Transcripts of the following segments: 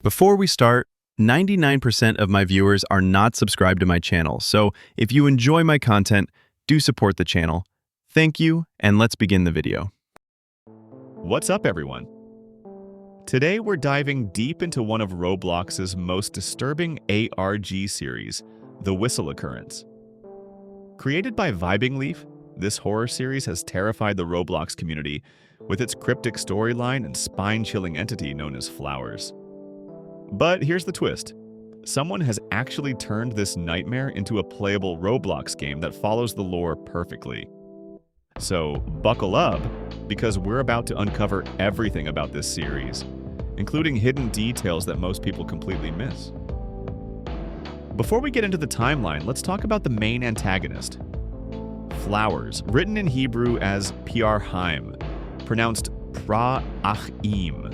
Before we start, 99% of my viewers are not subscribed to my channel, so if you enjoy my content, do support the channel. Thank you, and let's begin the video. What's up, everyone? Today we're diving deep into one of Roblox's most disturbing ARG series, the Whistle Occurrence. Created by Vibing Leaf, this horror series has terrified the Roblox community with its cryptic storyline and spine-chilling entity known as Flowers. But here's the twist. Someone has actually turned this nightmare into a playable Roblox game that follows the lore perfectly. So buckle up, because we're about to uncover everything about this series, including hidden details that most people completely miss. Before we get into the timeline, let's talk about the main antagonist. Flowers, written in Hebrew as Piar-Haim, pronounced Pra-Achim.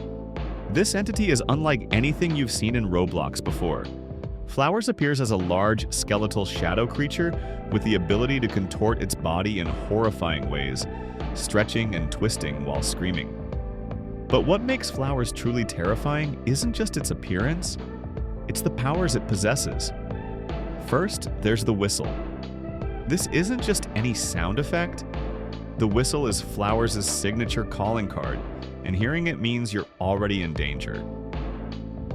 This entity is unlike anything you've seen in Roblox before. Flowers appears as a large, skeletal shadow creature with the ability to contort its body in horrifying ways, stretching and twisting while screaming. But what makes Flowers truly terrifying isn't just its appearance, it's the powers it possesses. First, there's the whistle. This isn't just any sound effect. The whistle is Flowers' signature calling card, and hearing it means you're already in danger.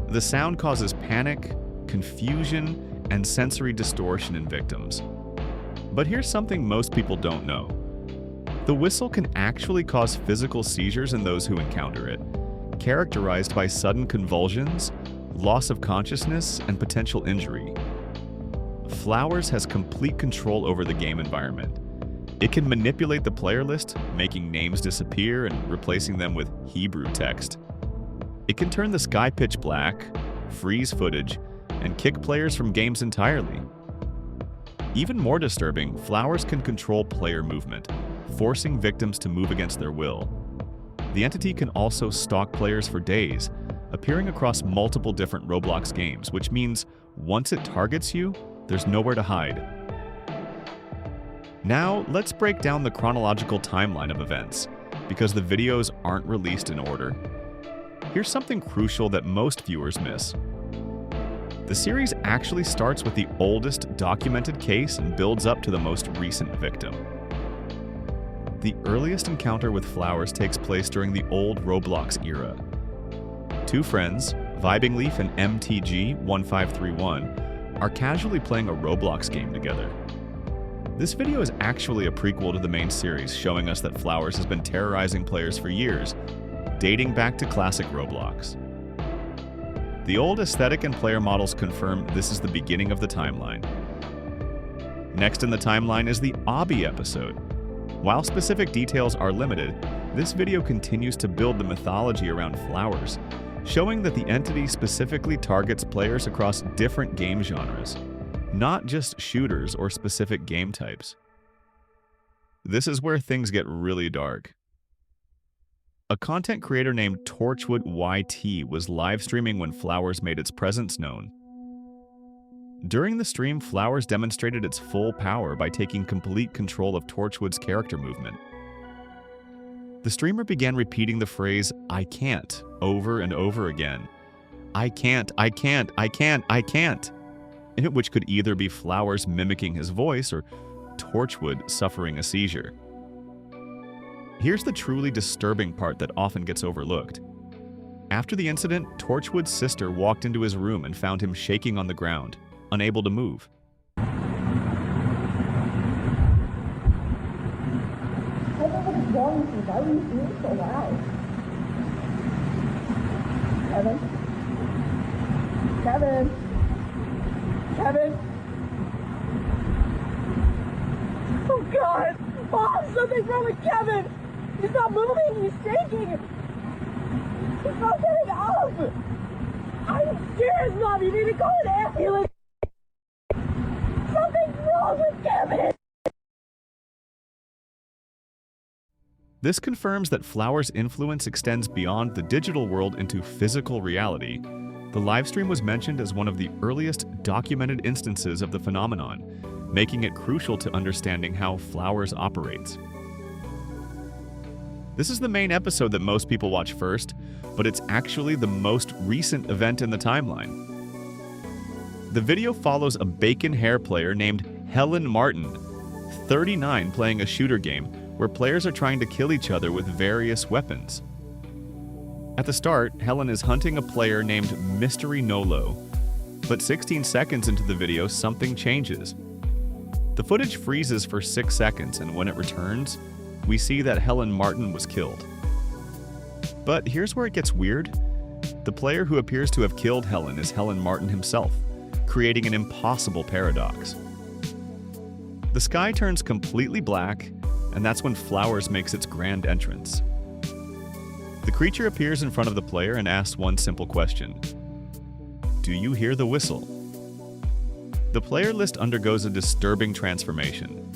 The sound causes panic, confusion, and sensory distortion in victims. But here's something most people don't know. The whistle can actually cause physical seizures in those who encounter it, characterized by sudden convulsions, loss of consciousness, and potential injury. Flowers has complete control over the game environment. It can manipulate the player list, making names disappear and replacing them with Hebrew text. It can turn the sky pitch black, freeze footage, and kick players from games entirely. Even more disturbing, Flowers can control player movement, forcing victims to move against their will. The entity can also stalk players for days, appearing across multiple different Roblox games, which means once it targets you, there's nowhere to hide. Now, let's break down the chronological timeline of events, because the videos aren't released in order. Here's something crucial that most viewers miss. The series actually starts with the oldest documented case and builds up to the most recent victim. The earliest encounter with Flowers takes place during the old Roblox era. Two friends, Vibing Leaf and MTG1531, are casually playing a Roblox game together. This video is actually a prequel to the main series, showing us that Flowers has been terrorizing players for years, dating back to classic Roblox. The old aesthetic and player models confirm this is the beginning of the timeline. Next in the timeline is the Obby episode. While specific details are limited, this video continues to build the mythology around Flowers, showing that the entity specifically targets players across different game genres, not just shooters or specific game types. This is where things get really dark. A content creator named Torchwood YT was live streaming when Flowers made its presence known. During the stream, Flowers demonstrated its full power by taking complete control of Torchwood's character movement. The streamer began repeating the phrase, "I can't," over and over again. "I can't, I can't, I can't, I can't," which could either be Flowers mimicking his voice or Torchwood suffering a seizure. Here's the truly disturbing part that often gets overlooked. After the incident, Torchwood's sister walked into his room and found him shaking on the ground, unable to move. What's wrong with you? Why are you being so loud? Kevin? Kevin? Kevin? Oh God! Mom, something's wrong with Kevin! He's not moving, he's shaking! He's not getting up! I'm scared, Mom! You need to call an ambulance! Something's wrong with Kevin! This confirms that Flowers' influence extends beyond the digital world into physical reality. The livestream was mentioned as one of the earliest documented instances of the phenomenon, making it crucial to understanding how Flowers operates. This is the main episode that most people watch first, but it's actually the most recent event in the timeline. The video follows a bacon hair player named Helen Martin, 39, playing a shooter game where players are trying to kill each other with various weapons. At the start, Helen is hunting a player named Mystery Nolo, but 16 seconds into the video, something changes. The footage freezes for 6 seconds, and when it returns, we see that Helen Martin was killed. But here's where it gets weird. The player who appears to have killed Helen is Helen Martin himself, creating an impossible paradox. The sky turns completely black, and that's when Flowers makes its grand entrance. The creature appears in front of the player and asks one simple question: "Do you hear the whistle?" The player list undergoes a disturbing transformation.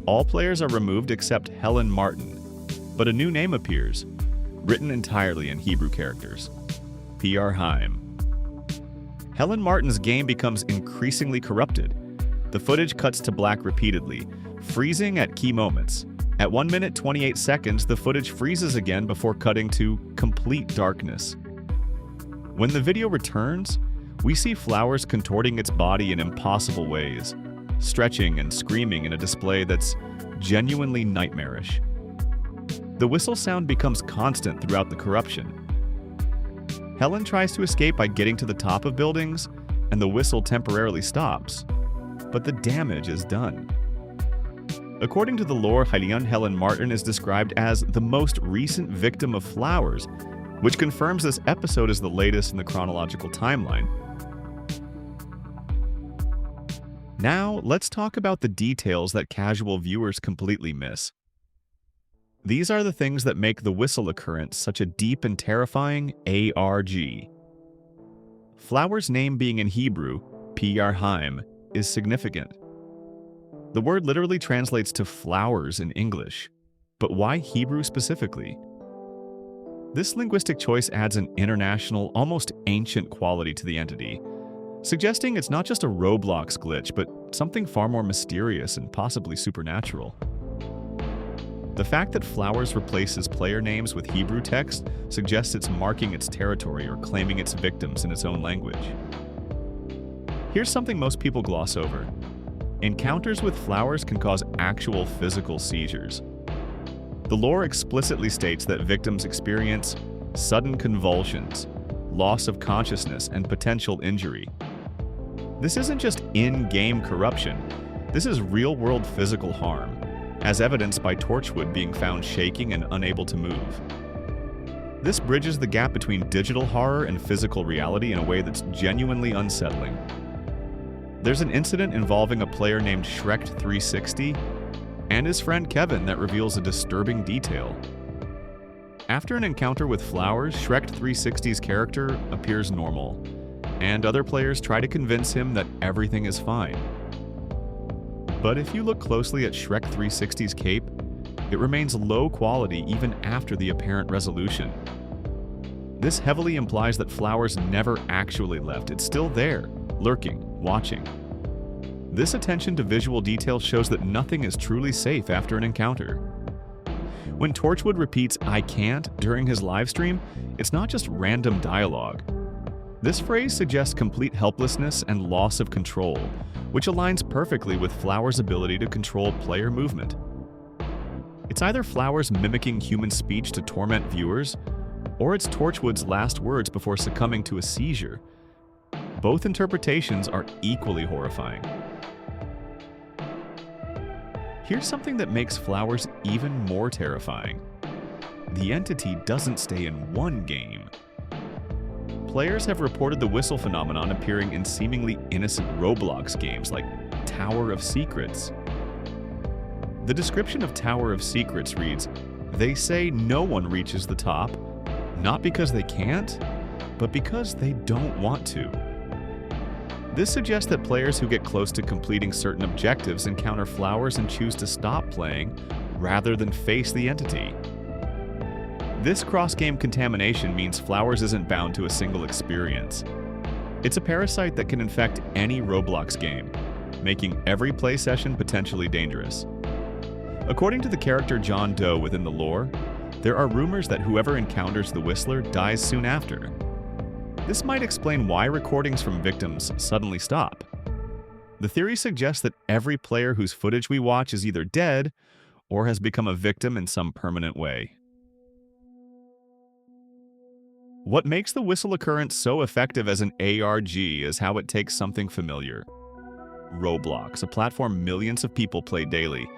All players are removed except Helen Martin, but a new name appears, written entirely in Hebrew characters: PR Haim. Helen Martin's game becomes increasingly corrupted. The footage cuts to black repeatedly, freezing at key moments. At 1 minute 28 seconds, the footage freezes again before cutting to complete darkness. When the video returns, we see Flowers contorting its body in impossible ways, stretching and screaming in a display that's genuinely nightmarish. The whistle sound becomes constant throughout the corruption. Helen tries to escape by getting to the top of buildings, and the whistle temporarily stops, but the damage is done. According to the lore, Helen Martin is described as the most recent victim of Flowers, which confirms this episode is the latest in the chronological timeline. Now, let's talk about the details that casual viewers completely miss. These are the things that make the Whistle Occurrence such a deep and terrifying ARG. Flowers' name being in Hebrew, PR Haim, is significant. The word literally translates to flowers in English, but why Hebrew specifically? This linguistic choice adds an international, almost ancient quality to the entity, suggesting it's not just a Roblox glitch, but something far more mysterious and possibly supernatural. The fact that Flowers replaces player names with Hebrew text suggests it's marking its territory or claiming its victims in its own language. Here's something most people gloss over. Encounters with Flowers can cause actual physical seizures. The lore explicitly states that victims experience sudden convulsions, loss of consciousness, and potential injury. This isn't just in-game corruption, this is real-world physical harm, as evidenced by Torchwood being found shaking and unable to move. This bridges the gap between digital horror and physical reality in a way that's genuinely unsettling. There's an incident involving a player named Shrek360 and his friend Kevin that reveals a disturbing detail. After an encounter with Flowers, Shrek360's character appears normal, and other players try to convince him that everything is fine. But if you look closely at Shrek360's cape, it remains low quality even after the apparent resolution. This heavily implies that Flowers never actually left. It's still there, lurking, watching. This attention to visual detail shows that nothing is truly safe after an encounter. When Torchwood repeats "I can't" during his livestream, it's not just random dialogue. This phrase suggests complete helplessness and loss of control, which aligns perfectly with Flowers' ability to control player movement. It's either Flowers mimicking human speech to torment viewers, or it's Torchwood's last words before succumbing to a seizure. Both interpretations are equally horrifying. Here's something that makes Flowers even more terrifying. The entity doesn't stay in one game. Players have reported the whistle phenomenon appearing in seemingly innocent Roblox games like Tower of Secrets. The description of Tower of Secrets reads, "They say no one reaches the top, not because they can't, but because they don't want to." This suggests that players who get close to completing certain objectives encounter Flowers and choose to stop playing rather than face the entity. This cross-game contamination means Flowers isn't bound to a single experience. It's a parasite that can infect any Roblox game, making every play session potentially dangerous. According to the character John Doe within the lore, There are rumors that whoever encounters the Whistler dies soon after. This might explain why recordings from victims suddenly stop. The theory suggests that every player whose footage we watch is either dead or has become a victim in some permanent way. What makes the Whistle Occurrence so effective as an ARG is how it takes something familiar, Roblox, a platform millions of people play daily,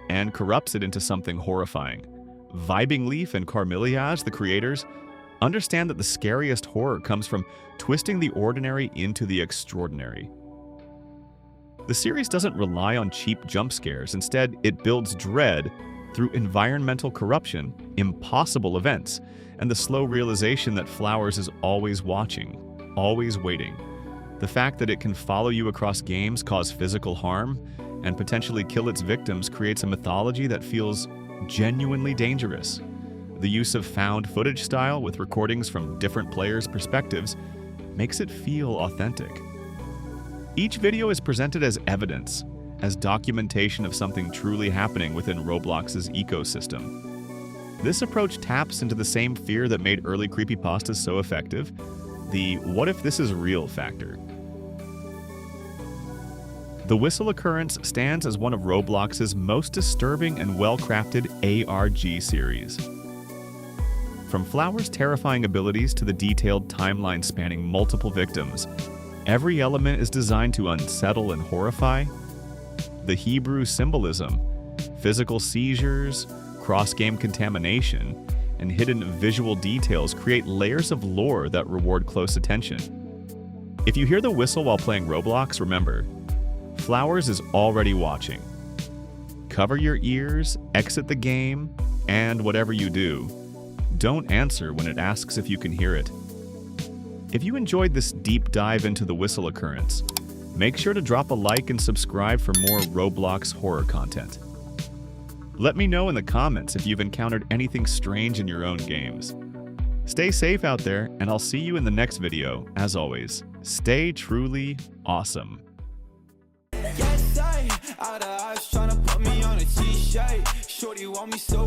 and corrupts it into something horrifying. Vibing Leaf and Carmiliage, the creators, understand that the scariest horror comes from twisting the ordinary into the extraordinary. The series doesn't rely on cheap jump scares. Instead, it builds dread through environmental corruption, impossible events, and the slow realization that Flowers is always watching, always waiting. The fact that it can follow you across games, cause physical harm, and potentially kill its victims creates a mythology that feels genuinely dangerous. The use of found footage style with recordings from different players' perspectives makes it feel authentic. Each video is presented as evidence, as documentation of something truly happening within Roblox's ecosystem. This approach taps into the same fear that made early creepypastas so effective, the "what if this is real" factor. The Whistle Occurrence stands as one of Roblox's most disturbing and well-crafted ARG series. From Flower's terrifying abilities to the detailed timeline spanning multiple victims, every element is designed to unsettle and horrify. The Hebrew symbolism, physical seizures, cross-game contamination, and hidden visual details create layers of lore that reward close attention. If you hear the whistle while playing Roblox, remember, Flowers is already watching. Cover your ears, exit the game, and whatever you do, don't answer when it asks if you can hear it. If you enjoyed this deep dive into the Whistle Occurrence, make sure to drop a like and subscribe for more Roblox horror content. Let me know in the comments if you've encountered anything strange in your own games. Stay safe out there, and I'll see you in the next video. As always, stay truly awesome. Yes, I out of eyes tryna put me on a t-shirt. Shorty want me so